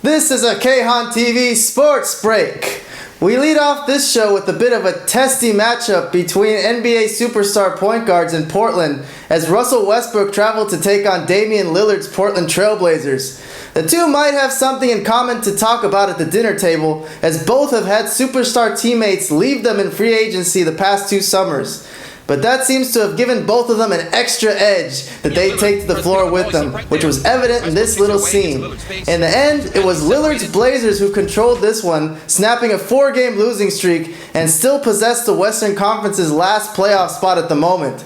This is a Kayhan TV Sports Break. We lead off this show with a bit of a testy matchup between NBA superstar point guards in Portland as Russell Westbrook traveled to take on Damian Lillard's Portland Trailblazers. The two might have something in common to talk about at the dinner table, as both have had superstar teammates leave them in free agency the past 2 summers. But that seems to have given both of them an extra edge that they take to the floor with them, which was evident in this little scene. In the end, it was Lillard's Blazers who controlled this one, snapping a 4-game losing streak and still possessed the Western Conference's last playoff spot at the moment.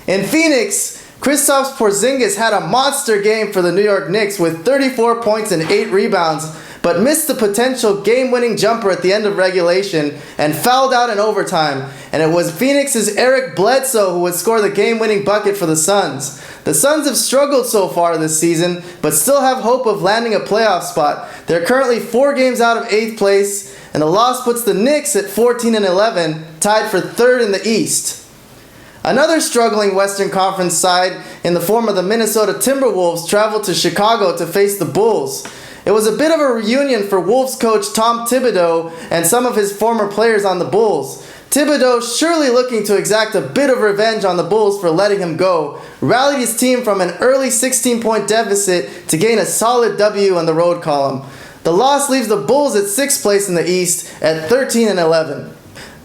In Phoenix, Kristaps Porzingis had a monster game for the New York Knicks with 34 points and 8 rebounds, but missed the potential game-winning jumper at the end of regulation and fouled out in overtime, and it was Phoenix's Eric Bledsoe who would score the game-winning bucket for the Suns. The Suns have struggled so far this season, but still have hope of landing a playoff spot. They're currently 4 games out of 8th place, and the loss puts the Knicks at 14-11, tied for 3rd in the East. Another struggling Western Conference side, in the form of the Minnesota Timberwolves, traveled to Chicago to face the Bulls. It was a bit of a reunion for Wolves coach Tom Thibodeau and some of his former players on the Bulls. Thibodeau, surely looking to exact a bit of revenge on the Bulls for letting him go, rallied his team from an early 16-point deficit to gain a solid W on the road column. The loss leaves the Bulls at 6th place in the East at 13-11.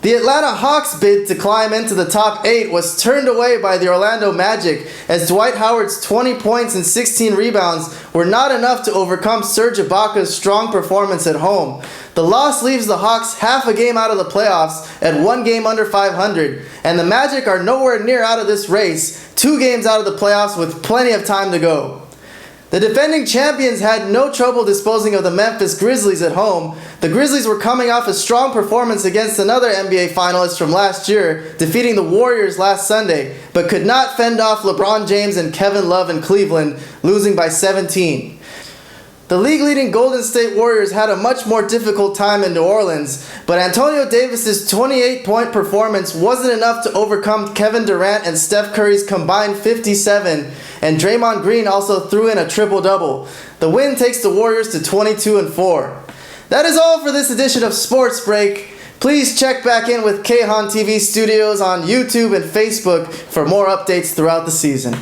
The Atlanta Hawks' bid to climb into the top 8 was turned away by the Orlando Magic, as Dwight Howard's 20 points and 16 rebounds were not enough to overcome Serge Ibaka's strong performance at home. The loss leaves the Hawks half a game out of the playoffs at 1 game under 500, and the Magic are nowhere near out of this race, 2 games out of the playoffs with plenty of time to go. The defending champions had no trouble disposing of the Memphis Grizzlies at home. The Grizzlies were coming off a strong performance against another NBA finalist from last year, defeating the Warriors last Sunday, but could not fend off LeBron James and Kevin Love in Cleveland, losing by 17. The league-leading Golden State Warriors had a much more difficult time in New Orleans, but Antonio Davis's 28-point performance wasn't enough to overcome Kevin Durant and Steph Curry's combined 57, and Draymond Green also threw in a triple-double. The win takes the Warriors to 22-4. That is all for this edition of Sports Break. Please check back in with Kayhan TV Studios on YouTube and Facebook for more updates throughout the season.